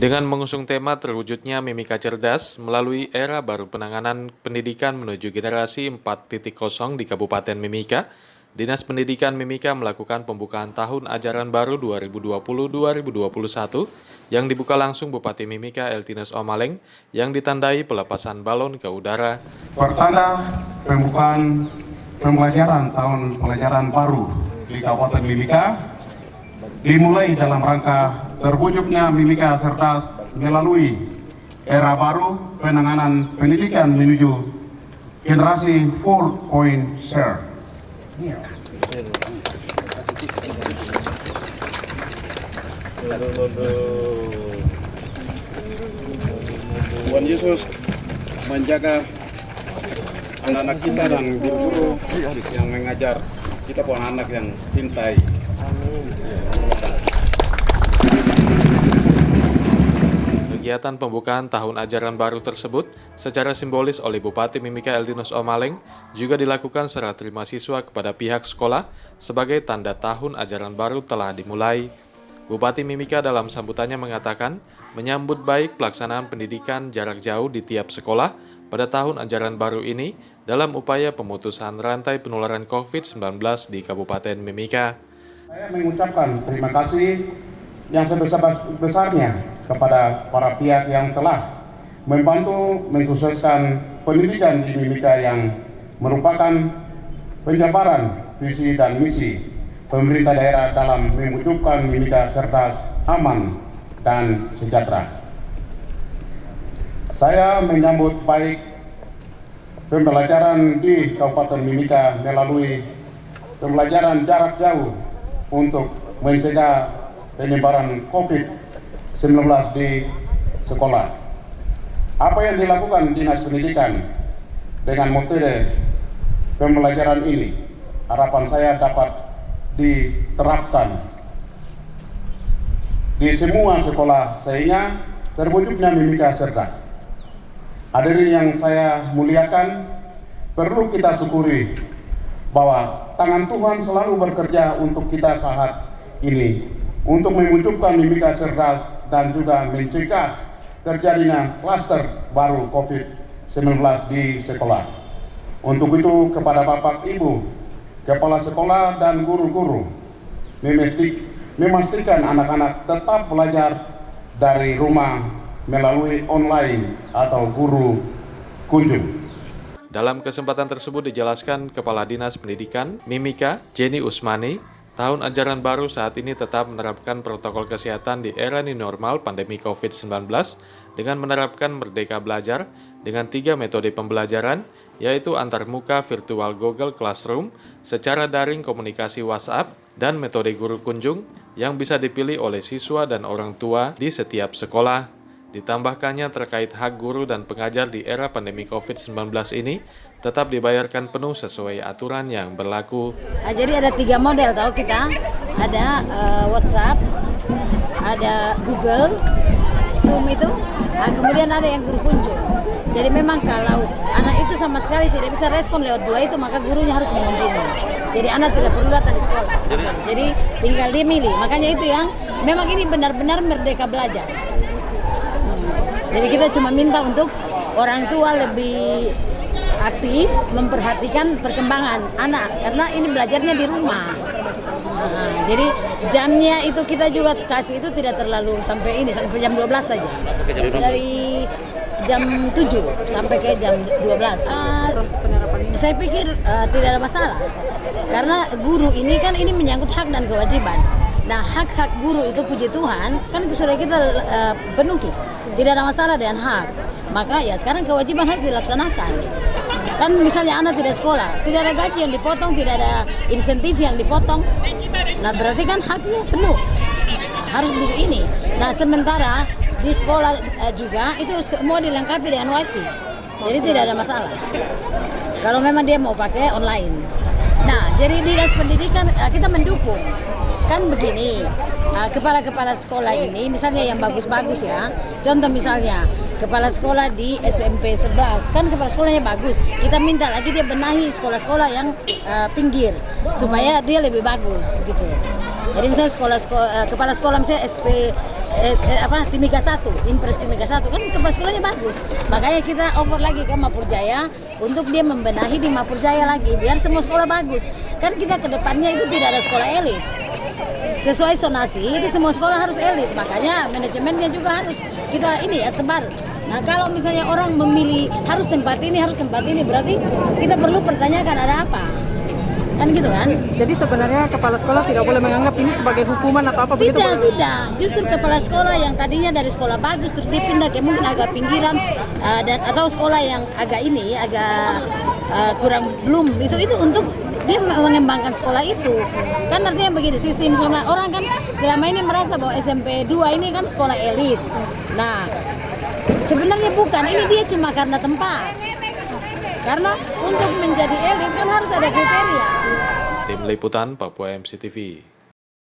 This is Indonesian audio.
Dengan mengusung tema terwujudnya Mimika Cerdas melalui era baru penanganan pendidikan menuju generasi 4.0 di Kabupaten Mimika, Dinas Pendidikan Mimika melakukan pembukaan tahun ajaran baru 2020-2021 yang dibuka langsung Bupati Mimika Eltinus Omaleng yang ditandai pelepasan balon ke udara. Pertanda pembukaan pembelajaran tahun pelajaran baru di Kabupaten Mimika dimulai dalam rangka terwujudnya Mimika Cerdas melalui era baru penanganan pendidikan menuju generasi 4.0. Tuhan Yesus menjaga anak-anak kita dan guru-guru yang mengajar kita pun anak yang cintai. Kegiatan pembukaan tahun ajaran baru tersebut secara simbolis oleh Bupati Mimika Eltinus Omaleng juga dilakukan serah terima siswa kepada pihak sekolah sebagai tanda tahun ajaran baru telah dimulai. Bupati Mimika dalam sambutannya mengatakan menyambut baik pelaksanaan pendidikan jarak jauh di tiap sekolah pada tahun ajaran baru ini dalam upaya pemutusan rantai penularan COVID-19 di Kabupaten Mimika. Saya mengucapkan terima kasih yang sebesar-besarnya kepada para pihak yang telah membantu mensukseskan pendidikan di Mimika yang merupakan penjabaran visi dan misi pemerintah daerah dalam mewujudkan Mimika Cerdas, aman, dan sejahtera. Saya menyambut baik pembelajaran di Kabupaten Mimika melalui pembelajaran jarak jauh untuk mencegah penyebaran COVID-19 di sekolah. Apa yang dilakukan Dinas Pendidikan dengan metode pembelajaran ini, harapan saya dapat diterapkan di semua sekolah sehingga terwujudnya Mimika Cerdas. Hadirin yang saya muliakan, perlu kita syukuri bahwa tangan Tuhan selalu bekerja untuk kita saat ini untuk mewujudkan Mimika Cerdas dan juga mencegah terjadinya klaster baru COVID-19 di sekolah. Untuk itu kepada Bapak Ibu, Kepala Sekolah dan guru-guru memastikan anak-anak tetap belajar dari rumah melalui online atau guru kunjung. Dalam kesempatan tersebut dijelaskan Kepala Dinas Pendidikan Mimika, Jenny Usmani, tahun ajaran baru saat ini tetap menerapkan protokol kesehatan di era new normal pandemi COVID-19 dengan menerapkan Merdeka Belajar dengan 3 metode pembelajaran, yaitu antarmuka virtual Google Classroom, secara daring komunikasi WhatsApp, dan metode guru kunjung yang bisa dipilih oleh siswa dan orang tua di setiap sekolah. Ditambahkannya terkait hak guru dan pengajar di era pandemi COVID-19 ini tetap dibayarkan penuh sesuai aturan yang berlaku. Jadi ada 3 model tahu kita, ada WhatsApp, ada Google, Zoom itu, kemudian ada yang guru kunjung. Jadi memang kalau anak itu sama sekali tidak bisa respon lewat 2 itu, maka gurunya harus mengunjungi. Jadi anak tidak perlu datang di sekolah. Jadi tinggal dia milih. Makanya itu yang memang ini benar-benar merdeka belajar. Jadi kita cuma minta untuk orang tua lebih aktif memperhatikan perkembangan anak karena ini belajarnya di rumah. Jadi jamnya itu kita juga kasih itu tidak terlalu sampai jam 12 saja. Dari jam 7 sampai ke jam 12. Saya pikir tidak ada masalah. Karena guru ini kan ini menyangkut hak dan kewajiban. Nah, hak-hak guru itu puji Tuhan kan sudah kita penuhi. Tidak ada masalah dengan hak. Maka ya sekarang kewajiban harus dilaksanakan. Kan misalnya anak tidak sekolah, tidak ada gaji yang dipotong, tidak ada insentif yang dipotong. Nah, berarti kan haknya penuh. Harus ini. Nah, sementara di sekolah juga itu semua dilengkapi dengan wifi. Jadi tidak ada masalah. Kalau memang dia mau pakai online. Nah, jadi Dinas Pendidikan kita mendukung. Kan begini, kepala-kepala sekolah ini misalnya yang bagus-bagus ya. Contoh misalnya kepala sekolah di SMP 11 kan kepala sekolahnya bagus. Kita minta lagi dia benahi sekolah-sekolah yang pinggir supaya dia lebih bagus gitu. Jadi misalnya kepala sekolah misalnya Timika 1, Impres Timika 1 kan kepala sekolahnya bagus. Makanya kita over lagi ke Mapur Jaya untuk dia membenahi di Mapur Jaya lagi biar semua sekolah bagus. Kan kita ke depannya itu tidak ada sekolah elit. Sesuai zonasi itu semua sekolah harus elit. Makanya manajemennya juga harus kita sebar. Nah, kalau misalnya orang memilih harus tempat ini berarti kita perlu pertanyakan ada apa. Kan gitu kan? Jadi sebenarnya kepala sekolah tidak boleh menganggap ini sebagai hukuman atau apa begitu? Tidak. Justru kepala sekolah yang tadinya dari sekolah bagus terus dipindah ke mungkin agak pinggiran atau sekolah yang agak kurang belum itu untuk dia mengembangkan sekolah itu. Kan artinya begini, sistem zona orang kan selama ini merasa bahwa SMP 2 ini kan sekolah elit. Nah, sebenarnya bukan, ini dia cuma karena tempat. Karena untuk menjadi elit kan harus ada kriteria. Tim Liputan Papua MCTV.